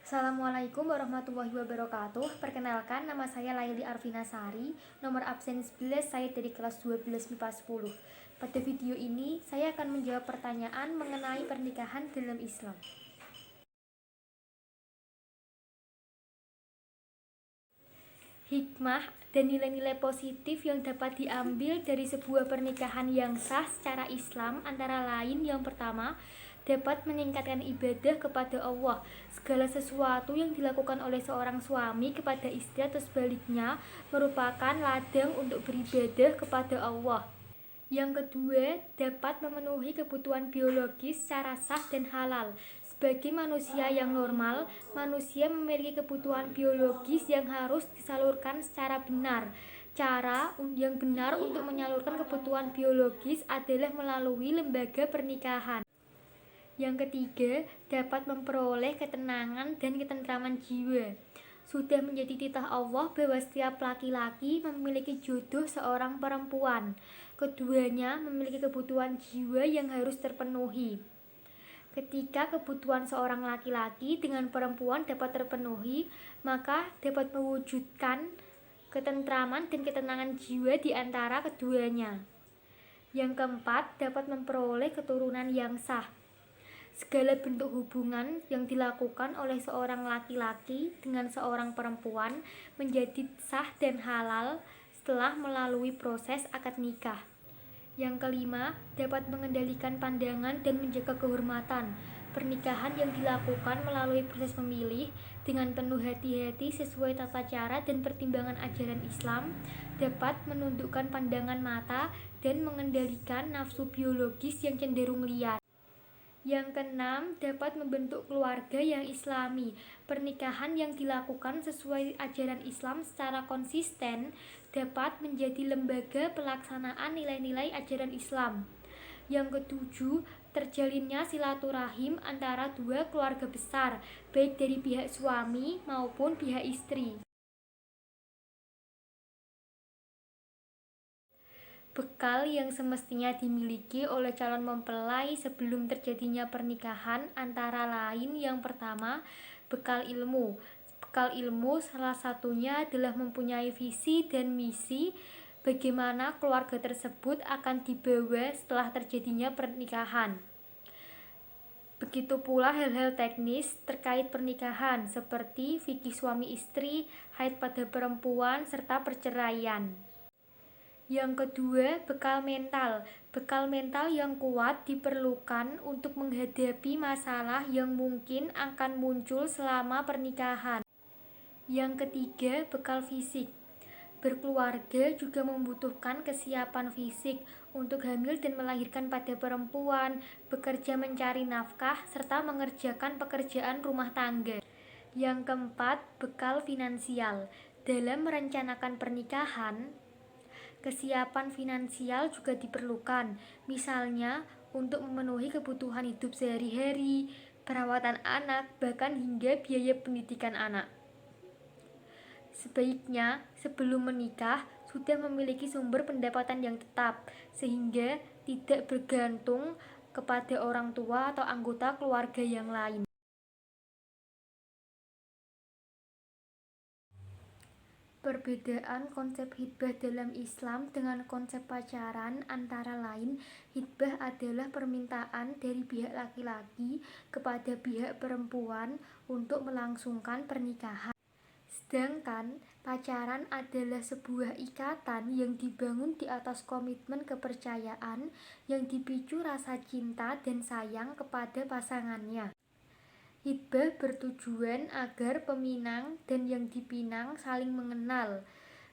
Assalamualaikum warahmatullahi wabarakatuh. Perkenalkan, nama saya Laili Arvinasari. Nomor absen 11 saya dari kelas 12 MIPA 10. Pada video ini, saya akan menjawab pertanyaan mengenai pernikahan dalam Islam. Hikmah dan nilai-nilai positif yang dapat diambil dari sebuah pernikahan yang sah secara Islam antara lain yang pertama, dapat meningkatkan ibadah kepada Allah. Segala sesuatu yang dilakukan oleh seorang suami kepada istri atau sebaliknya merupakan ladang untuk beribadah kepada Allah. Yang kedua, dapat memenuhi kebutuhan biologis secara sah dan halal. Sebagai manusia yang normal, manusia memiliki kebutuhan biologis yang harus disalurkan secara benar. Cara yang benar untuk menyalurkan kebutuhan biologis adalah melalui lembaga pernikahan. Yang ketiga, dapat memperoleh ketenangan dan ketentraman jiwa. Sudah menjadi titah Allah bahwa setiap laki-laki memiliki jodoh seorang perempuan. Keduanya memiliki kebutuhan jiwa yang harus terpenuhi. Ketika kebutuhan seorang laki-laki dengan perempuan dapat terpenuhi, maka dapat mewujudkan ketentraman dan ketenangan jiwa di antara keduanya. Yang keempat, dapat memperoleh keturunan yang sah. Segala bentuk hubungan yang dilakukan oleh seorang laki-laki dengan seorang perempuan menjadi sah dan halal setelah melalui proses akad nikah. Yang kelima, dapat mengendalikan pandangan dan menjaga kehormatan. Pernikahan yang dilakukan melalui proses memilih dengan penuh hati-hati sesuai tata cara dan pertimbangan ajaran Islam dapat menundukkan pandangan mata dan mengendalikan nafsu biologis yang cenderung liar. Yang keenam, dapat membentuk keluarga yang islami. Pernikahan yang dilakukan sesuai ajaran Islam secara konsisten dapat menjadi lembaga pelaksanaan nilai-nilai ajaran Islam. Yang ketujuh, terjalinnya silaturahim antara dua keluarga besar, baik dari pihak suami maupun pihak istri. Bekal yang semestinya dimiliki oleh calon mempelai sebelum terjadinya pernikahan antara lain yang pertama, bekal ilmu. Bekal ilmu salah satunya adalah mempunyai visi dan misi bagaimana keluarga tersebut akan dibawa setelah terjadinya pernikahan. Begitu pula hal-hal teknis terkait pernikahan seperti fikih suami istri, haid pada perempuan, serta perceraian. Yang kedua, bekal mental. Bekal mental yang kuat diperlukan untuk menghadapi masalah yang mungkin akan muncul selama pernikahan. Yang ketiga, bekal fisik. Berkeluarga juga membutuhkan kesiapan fisik untuk hamil dan melahirkan pada perempuan, bekerja mencari nafkah, serta mengerjakan pekerjaan rumah tangga. Yang keempat, bekal finansial. Dalam merencanakan pernikahan, kesiapan finansial juga diperlukan, misalnya untuk memenuhi kebutuhan hidup sehari-hari, perawatan anak, bahkan hingga biaya pendidikan anak. Sebaiknya sebelum menikah sudah memiliki sumber pendapatan yang tetap, sehingga tidak bergantung kepada orang tua atau anggota keluarga yang lain. Perbedaan konsep hitbah dalam Islam dengan konsep pacaran antara lain, hitbah adalah permintaan dari pihak laki-laki kepada pihak perempuan untuk melangsungkan pernikahan. Sedangkan pacaran adalah sebuah ikatan yang dibangun di atas komitmen kepercayaan yang dipicu rasa cinta dan sayang kepada pasangannya. Hitbah bertujuan agar peminang dan yang dipinang saling mengenal.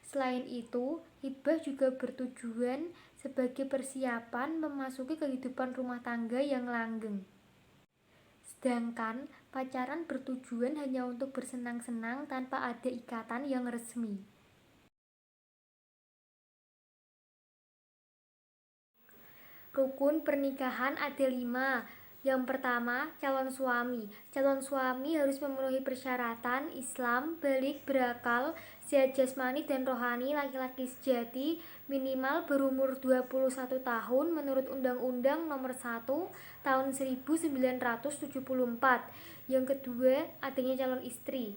Selain itu, hitbah juga bertujuan sebagai persiapan memasuki kehidupan rumah tangga yang langgeng. Sedangkan pacaran bertujuan hanya untuk bersenang-senang tanpa ada ikatan yang resmi. Rukun pernikahan ada 5. Yang pertama, calon suami. Calon suami harus memenuhi persyaratan Islam, balik, berakal, sehat jasmani dan rohani, laki-laki sejati, minimal berumur 21 tahun menurut Undang-Undang Nomor 1 Tahun 1974. Yang kedua, adanya calon istri.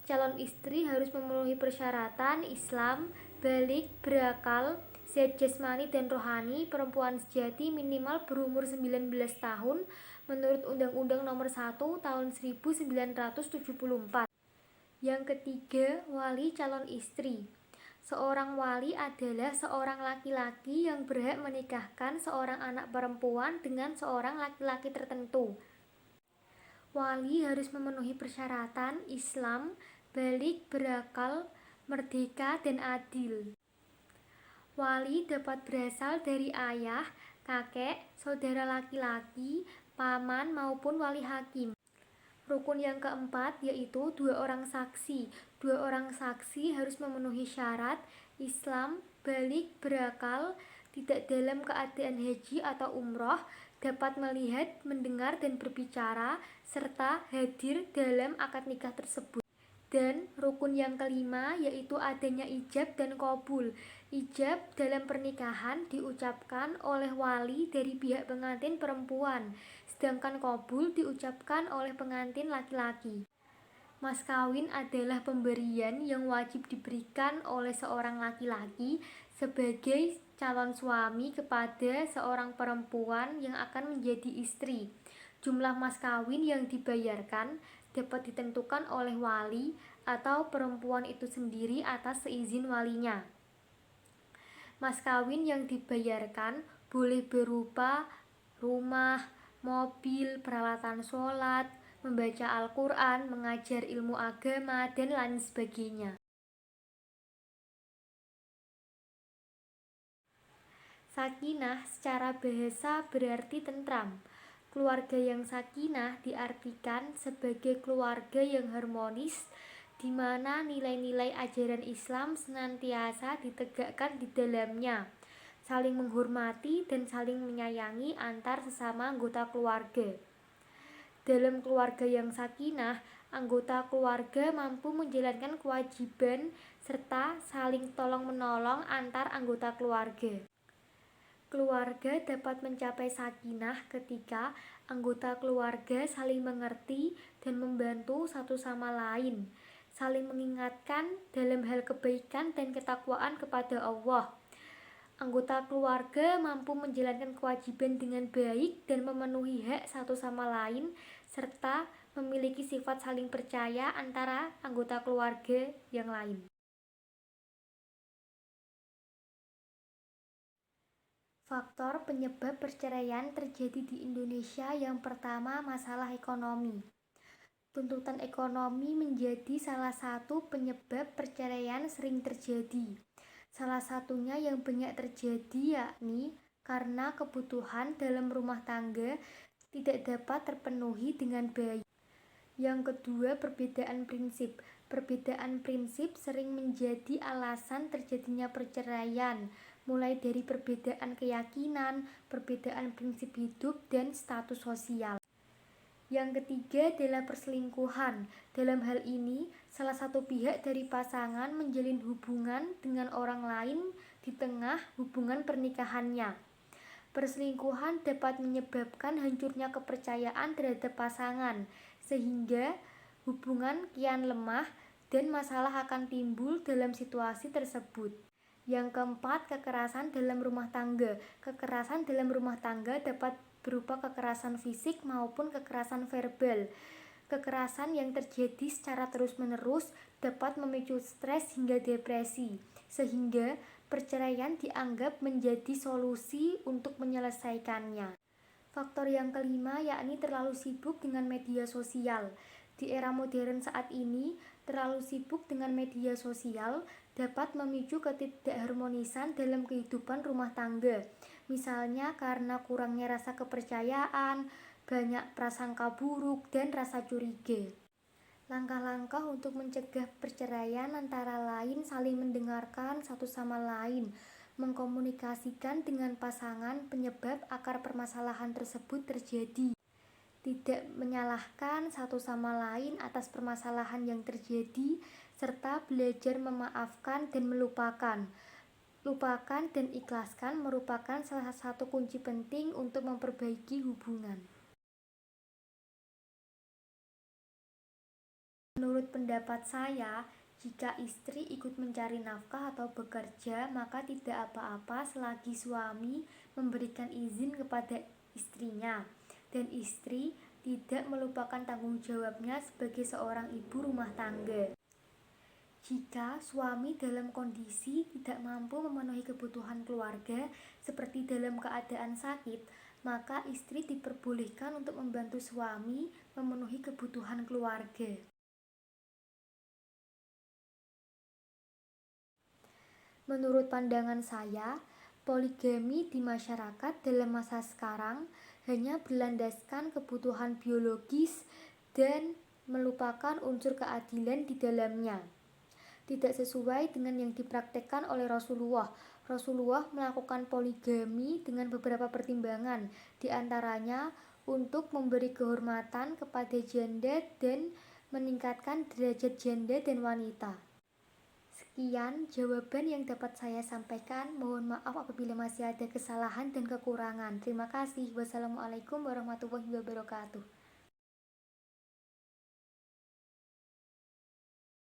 Calon istri harus memenuhi persyaratan Islam, balik, berakal, sehat jasmani dan rohani, perempuan sejati, minimal berumur 19 tahun menurut Undang-Undang Nomor 1 Tahun 1974. Yang ketiga, wali calon istri. Seorang wali adalah seorang laki-laki yang berhak menikahkan seorang anak perempuan dengan seorang laki-laki tertentu. Wali harus memenuhi persyaratan Islam, balik, berakal, merdeka, dan adil. Wali dapat berasal dari ayah, kakek, saudara laki-laki, paman maupun wali hakim. Rukun yang keempat yaitu 2 orang saksi. 2 orang saksi harus memenuhi syarat Islam, balik, berakal, tidak dalam keadaan haji atau umroh, dapat melihat, mendengar, dan berbicara, serta hadir dalam akad nikah tersebut. Dan rukun yang kelima yaitu adanya ijab dan qabul. Ijab dalam pernikahan diucapkan oleh wali dari pihak pengantin perempuan, sedangkan qabul diucapkan oleh pengantin laki-laki. Mas kawin adalah pemberian yang wajib diberikan oleh seorang laki-laki sebagai calon suami kepada seorang perempuan yang akan menjadi istri. Jumlah mas kawin yang dibayarkan dapat ditentukan oleh wali atau perempuan itu sendiri atas seizin walinya. Mas kawin yang dibayarkan boleh berupa rumah, mobil, peralatan sholat, membaca Al-Quran, mengajar ilmu agama, dan lain sebagainya. Sakinah secara bahasa berarti tentram. Keluarga yang sakinah diartikan sebagai keluarga yang harmonis, di mana nilai-nilai ajaran Islam senantiasa ditegakkan di dalamnya, saling menghormati dan saling menyayangi antar sesama anggota keluarga. Dalam keluarga yang sakinah, anggota keluarga mampu menjalankan kewajiban serta saling tolong-menolong antar anggota keluarga. Keluarga dapat mencapai sakinah ketika anggota keluarga saling mengerti dan membantu satu sama lain, saling mengingatkan dalam hal kebaikan dan ketakwaan kepada Allah. Anggota keluarga mampu menjalankan kewajiban dengan baik dan memenuhi hak satu sama lain, serta memiliki sifat saling percaya antara anggota keluarga yang lain. Faktor penyebab perceraian terjadi di Indonesia. Yang pertama, masalah ekonomi. Tuntutan ekonomi menjadi salah satu penyebab perceraian sering terjadi. Salah satunya yang banyak terjadi yakni karena kebutuhan dalam rumah tangga tidak dapat terpenuhi dengan baik. Yang kedua, perbedaan prinsip. Perbedaan prinsip sering menjadi alasan terjadinya perceraian, mulai dari perbedaan keyakinan, perbedaan prinsip hidup, dan status sosial. Yang ketiga adalah perselingkuhan. Dalam hal ini, salah satu pihak dari pasangan menjalin hubungan dengan orang lain di tengah hubungan pernikahannya. Perselingkuhan dapat menyebabkan hancurnya kepercayaan terhadap pasangan, sehingga hubungan kian lemah dan masalah akan timbul dalam situasi tersebut. Yang keempat, kekerasan dalam rumah tangga. Kekerasan dalam rumah tangga dapat berupa kekerasan fisik maupun kekerasan verbal. Kekerasan yang terjadi secara terus-menerus dapat memicu stres hingga depresi, sehingga perceraian dianggap menjadi solusi untuk menyelesaikannya. Faktor yang kelima yakni terlalu sibuk dengan media sosial. Di era modern saat ini, terlalu sibuk dengan media sosial dapat memicu ketidakharmonisan dalam kehidupan rumah tangga. Misalnya karena kurangnya rasa kepercayaan, banyak prasangka buruk, dan rasa curiga. Langkah-langkah untuk mencegah perceraian antara lain saling mendengarkan satu sama lain, mengkomunikasikan dengan pasangan penyebab akar permasalahan tersebut terjadi. tidak menyalahkan satu sama lain atas permasalahan yang terjadi, serta belajar memaafkan dan melupakan. Lupakan dan ikhlaskan merupakan salah satu kunci penting untuk memperbaiki hubungan. Menurut pendapat saya, jika istri ikut mencari nafkah atau bekerja, maka tidak apa-apa selagi suami memberikan izin kepada istrinya dan istri tidak melupakan tanggung jawabnya sebagai seorang ibu rumah tangga. Jika suami dalam kondisi tidak mampu memenuhi kebutuhan keluarga seperti dalam keadaan sakit, maka istri diperbolehkan untuk membantu suami memenuhi kebutuhan keluarga. Menurut pandangan saya, poligami di masyarakat dalam masa sekarang hanya berlandaskan kebutuhan biologis dan melupakan unsur keadilan di dalamnya. Tidak sesuai dengan yang dipraktekkan oleh Rasulullah. Rasulullah melakukan poligami dengan beberapa pertimbangan, di antaranya untuk memberi kehormatan kepada janda dan meningkatkan derajat janda dan wanita. Sekian jawaban yang dapat saya sampaikan. Mohon maaf apabila masih ada kesalahan dan kekurangan. Terima kasih. Wassalamualaikum warahmatullahi wabarakatuh.